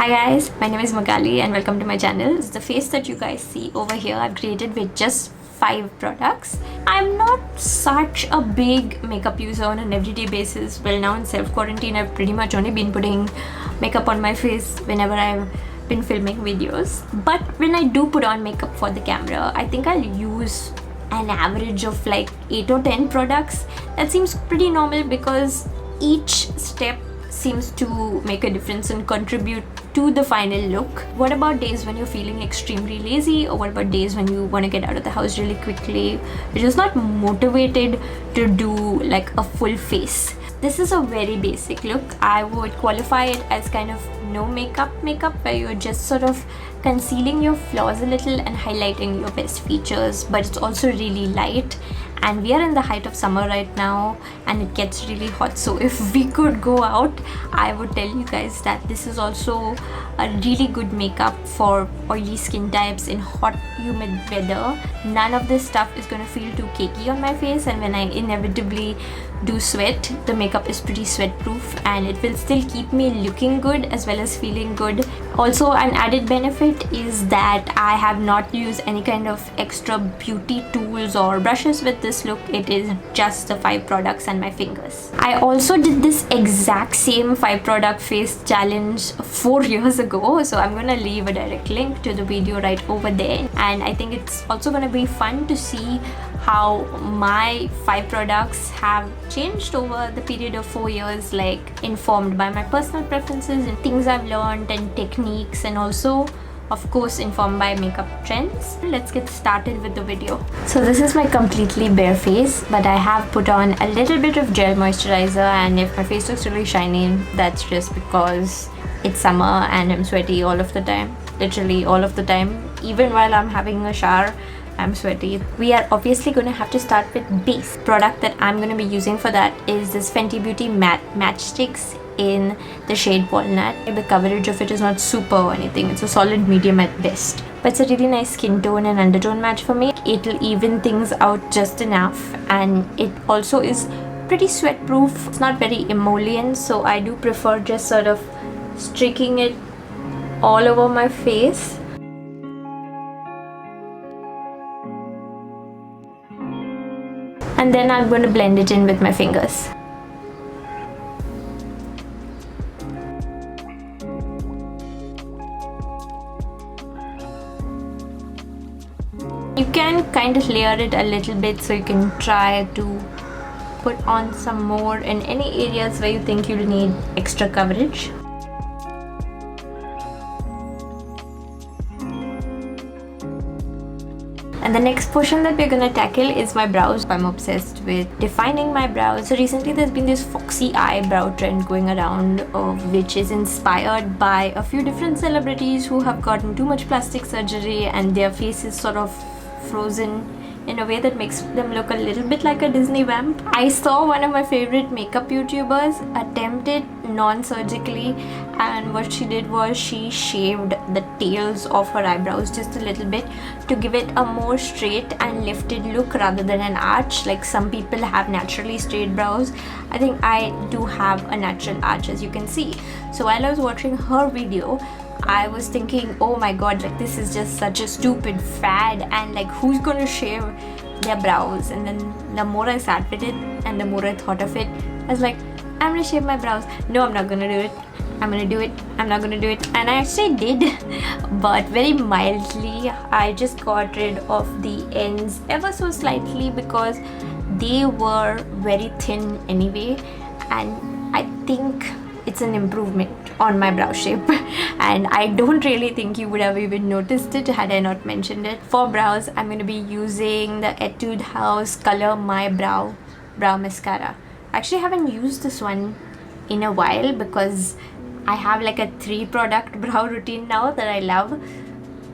Hi guys, my name is Magali and welcome to my channel. This is the face that you guys see over here. I've created with just 5 products. I'm not such a big makeup user on an everyday basis. Well, now in self-quarantine, I've pretty much only been putting makeup on my face whenever I've been filming videos. But when I do put on makeup for the camera, I think I'll use an average of like 8 or 10 products. That seems pretty normal because each step seems to make a difference and contribute to the final look. What about days when you're feeling extremely lazy, or what about days when you want to get out of the house really quickly? You're just not motivated to do like a full face. This is a very basic look. I would qualify it as kind of no makeup where you're just sort of concealing your flaws a little and highlighting your best features, but it's also really light. And we are in the height of summer right now and it gets really hot, so if we could go out, I would tell you guys that this is also a really good makeup for oily skin types in hot humid weather. None of this stuff is gonna feel too cakey on my face, and when I inevitably do sweat, the makeup is pretty sweat proof and it will still keep me looking good as well as feeling good. Also, an added benefit is that I have not used any kind of extra beauty tools or brushes with this look. It is just the 5 products and my fingers. I also did this exact same 5 product face challenge 4 years ago, so I'm gonna leave a direct link to the video right over there. And I think it's also gonna be fun to see how my 5 products have changed over the period of 4 years, like informed by my personal preferences and things I've learned and techniques, and also of course informed by makeup trends. Let's get started with the video. So this is my completely bare face, but I have put on a little bit of gel moisturizer, and if my face looks really shiny, that's just because it's summer and I'm sweaty all of the time, literally all of the time. Even while I'm having a shower, I'm sweaty. We are obviously going to have to start with base. Product that I'm going to be using for that is this Fenty Beauty Matte Matchstix in the shade Walnut. The coverage of it is not super or anything. It's a solid medium at best. But it's a really nice skin tone and undertone match for me. It'll even things out just enough, and it also is pretty sweat proof. It's not very emollient, so I do prefer just sort of streaking it all over my face. And then I'm going to blend it in with my fingers. You can kind of layer it a little bit, so you can try to put on some more in any areas where you think you'll need extra coverage. And the next portion that we're gonna tackle is my brows. I'm obsessed with defining my brows. So recently there's been this foxy eyebrow trend going around, which is inspired by a few different celebrities who have gotten too much plastic surgery and their face is sort of frozen in a way that makes them look a little bit like a Disney vamp. I saw one of my favorite makeup YouTubers attempt it non-surgically, and what she did was she shaved the tails of her eyebrows just a little bit to give it a more straight and lifted look rather than an arch. Like some people have naturally straight brows. I think I do have a natural arch, as you can see. So while I was watching her video, I was thinking, oh my god, like this is just such a stupid fad, and like who's gonna shave their brows? And then the more I sat with it and the more I thought of it, I was like, I'm gonna shave my brows. No, I'm not gonna do it. I'm gonna do it. I'm not gonna do it. And I actually did, but very mildly. I just got rid of the ends ever so slightly because they were very thin anyway, and I think it's an improvement on my brow shape, and I don't really think you would have even noticed it had I not mentioned it. For brows, I'm going to be using the Etude House Color My Brow Mascara. I actually haven't used this one in a while because I have like a 3 product brow routine now that I love,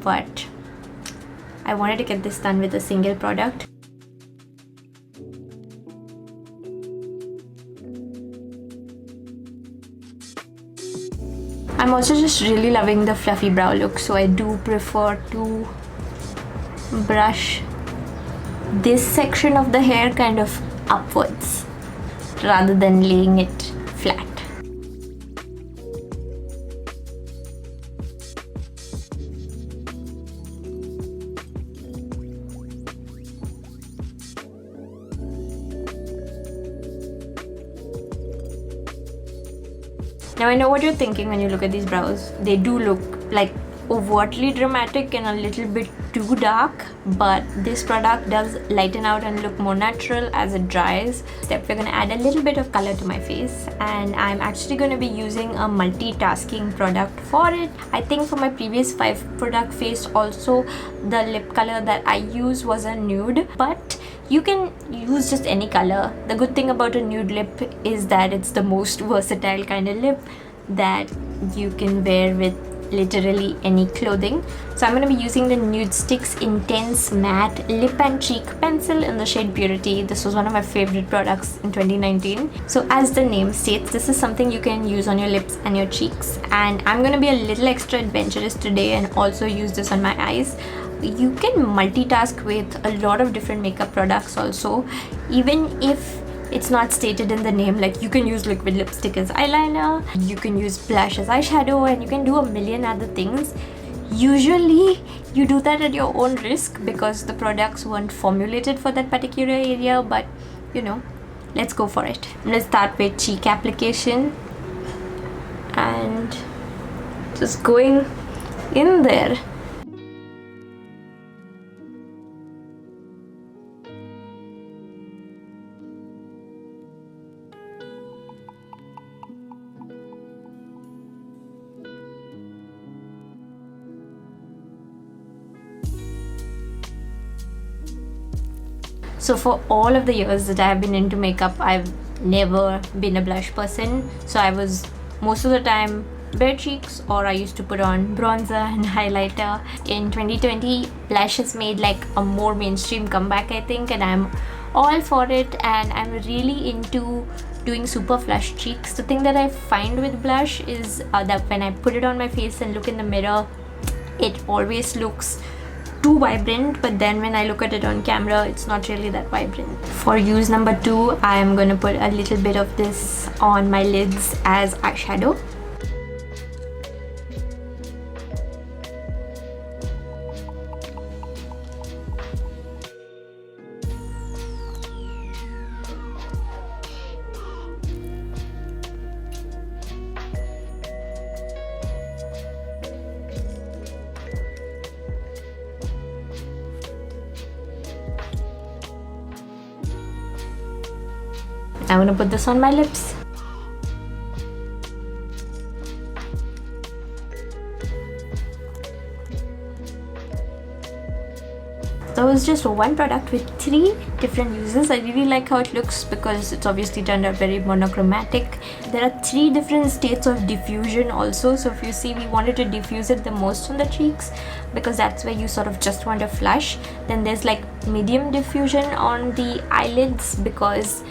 but I wanted to get this done with a single product. I'm also just really loving the fluffy brow look, so I do prefer to brush this section of the hair kind of upwards rather than laying it flat. Now I know what you're thinking when you look at these brows. They do look like overtly dramatic and a little bit too dark, but this product does lighten out and look more natural as it dries. Step, we're going to add a little bit of color to my face, and I'm actually going to be using a multitasking product for it. I think for my previous 5 product face also, the lip color that I used was a nude, but you can use just any color. The good thing about a nude lip is that it's the most versatile kind of lip that you can wear with literally any clothing. So I'm going to be using the NudeStix Intense Matte Lip and Cheek Pencil in the shade Purity. This was one of my favorite products in 2019. So as the name states, this is something you can use on your lips and your cheeks, and I'm going to be a little extra adventurous today and also use this on my eyes. You can multitask with a lot of different makeup products also, even if it's not stated in the name. Like, you can use liquid lipstick as eyeliner, you can use blush as eyeshadow, and you can do a million other things. Usually you do that at your own risk because the products weren't formulated for that particular area, but you know, let's go for it. Let's start with cheek application and just going in there. So for all of the years that I've been into makeup, I've never been a blush person. So I was most of the time bare cheeks, or I used to put on bronzer and highlighter. In 2020, blush has made like a more mainstream comeback, I think, and I'm all for it, and I'm really into doing super flush cheeks. The thing that I find with blush is that when I put it on my face and look in the mirror, it always looks too vibrant, but then when I look at it on camera, it's not really that vibrant. For use number 2, I am going to put a little bit of this on my lids as eyeshadow. I'm gonna put this on my lips. That was just one product with 3 different uses. I really like how it looks because it's obviously turned out very monochromatic. There are 3 different states of diffusion also. So if you see, we wanted to diffuse it the most on the cheeks because that's where you sort of just want to flush. Then there's like medium diffusion on the eyelids because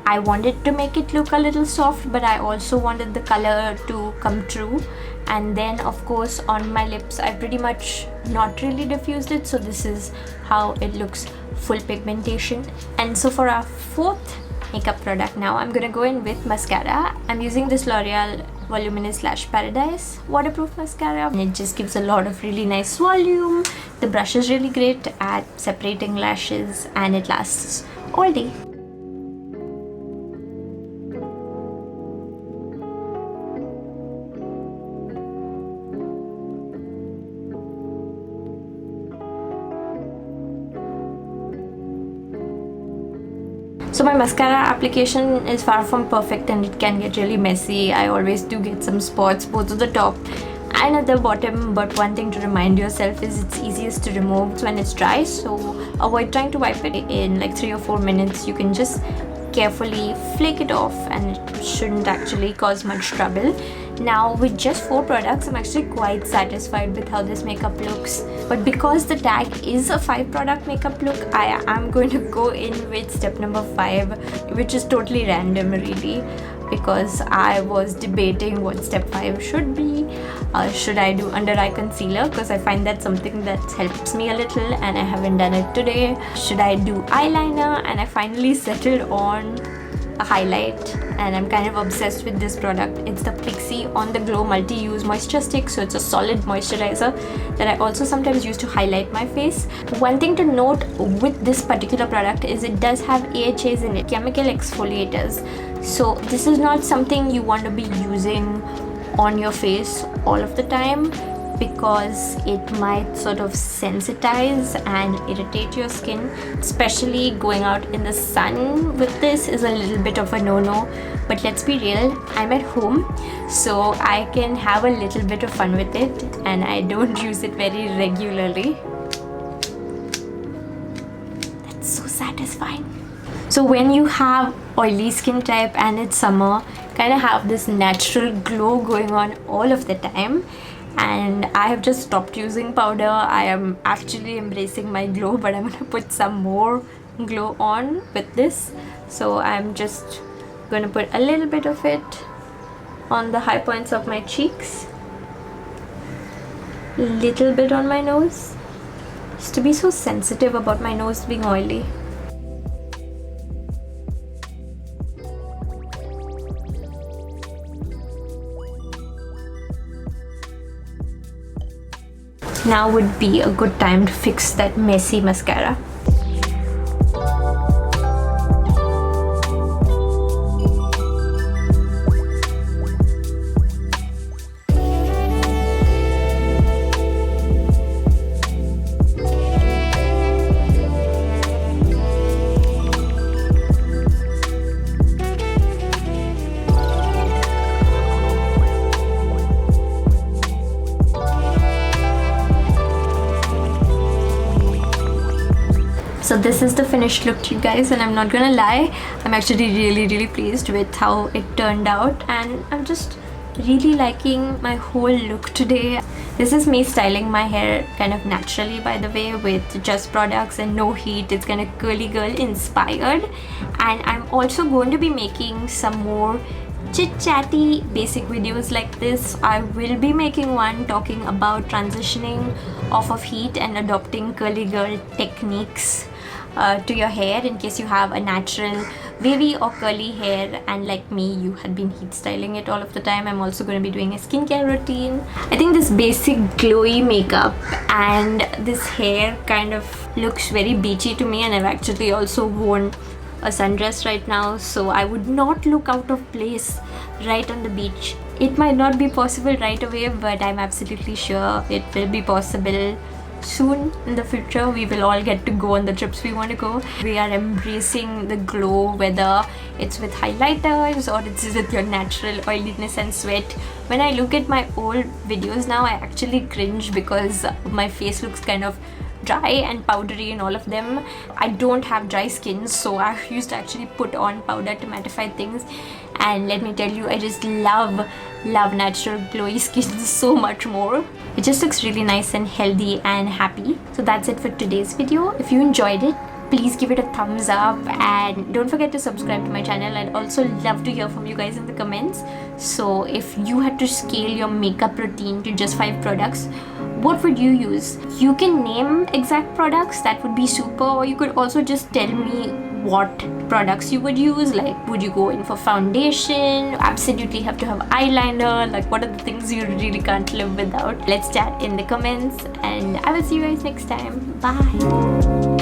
I wanted to make it look a little soft, but I also wanted the color to come true. And then of course on my lips, I pretty much not really diffused it, so this is how it looks, full pigmentation. And so for our 4th makeup product now, I'm gonna go in with mascara. I'm using this L'Oreal Voluminous Lash Paradise waterproof mascara, and it just gives a lot of really nice volume. The brush is really great at separating lashes, and it lasts all day. So my mascara application is far from perfect and it can get really messy. I always do get some spots both at the top and at the bottom, but one thing to remind yourself is it's easiest to remove when it's dry, so avoid trying to wipe it in like 3 or 4 minutes. You can just carefully flake it off and it shouldn't actually cause much trouble. Now with just 4 products, I'm actually quite satisfied with how this makeup looks. But because the tag is a 5 product makeup look, I am going to go in with step number 5, which is totally random really, because I was debating what step 5 should be. Should I do under eye concealer, because I find that's something that helps me a little and I haven't done it today. Should I do eyeliner, and I finally settled on a highlight, and I'm kind of obsessed with this product. It's the Pixie On The Glow Multi-Use Moisture Stick, so it's a solid moisturizer that I also sometimes use to highlight my face. One thing to note with this particular product is it does have AHAs in it, chemical exfoliators. So this is not something you want to be using on your face all of the time, because it might sort of sensitize and irritate your skin. Especially going out in the sun with this is a little bit of a no-no. But let's be real, I'm at home, so I can have a little bit of fun with it, and I don't use it very regularly. That's so satisfying. So when you have oily skin type and it's summer, kind of have this natural glow going on all of the time. And I have just stopped using powder. I am actually embracing my glow, but I'm gonna put some more glow on with this. So I'm just gonna put a little bit of it on the high points of my cheeks, little bit on my nose, just to be so sensitive about my nose being oily. Now would be a good time to fix that messy mascara. So this is the finished look, you guys, and I'm not gonna lie, I'm actually really pleased with how it turned out, and I'm just really liking my whole look today. This is me styling my hair kind of naturally, by the way, with just products and no heat. It's kind of curly girl inspired, and I'm also going to be making some more chit-chatty basic videos like this. I will be making one talking about transitioning off of heat and adopting curly girl techniques to your hair, in case you have a natural wavy or curly hair and like me, you had been heat styling it all of the time. I'm also going to be doing a skincare routine. I think this basic glowy makeup and this hair kind of looks very beachy to me, and I've actually also worn a sundress right now, so I would not look out of place right on the beach. It might not be possible right away, but I'm absolutely sure it will be possible soon in the future. We will all get to go on the trips we want to go. We are embracing the glow, whether it's with highlighters or it's with your natural oiliness and sweat. When I look at my old videos now, I actually cringe because my face looks kind of dry and powdery in all of them. I don't have dry skin, so I used to actually put on powder to mattify things, and let me tell you, I just love natural glowy skin so much more. It just looks really nice and healthy and happy. So that's it for today's video. If you enjoyed it, please give it a thumbs up and don't forget to subscribe to my channel. I'd also love to hear from you guys in the comments. So if you had to scale your makeup routine to just 5 products, what would you use? You can name exact products, that would be super, or you could also just tell me what products you would use. Like, would you go in for foundation? Absolutely have to have eyeliner? Like, what are the things you really can't live without? Let's chat in the comments, and I will see you guys next time. Bye.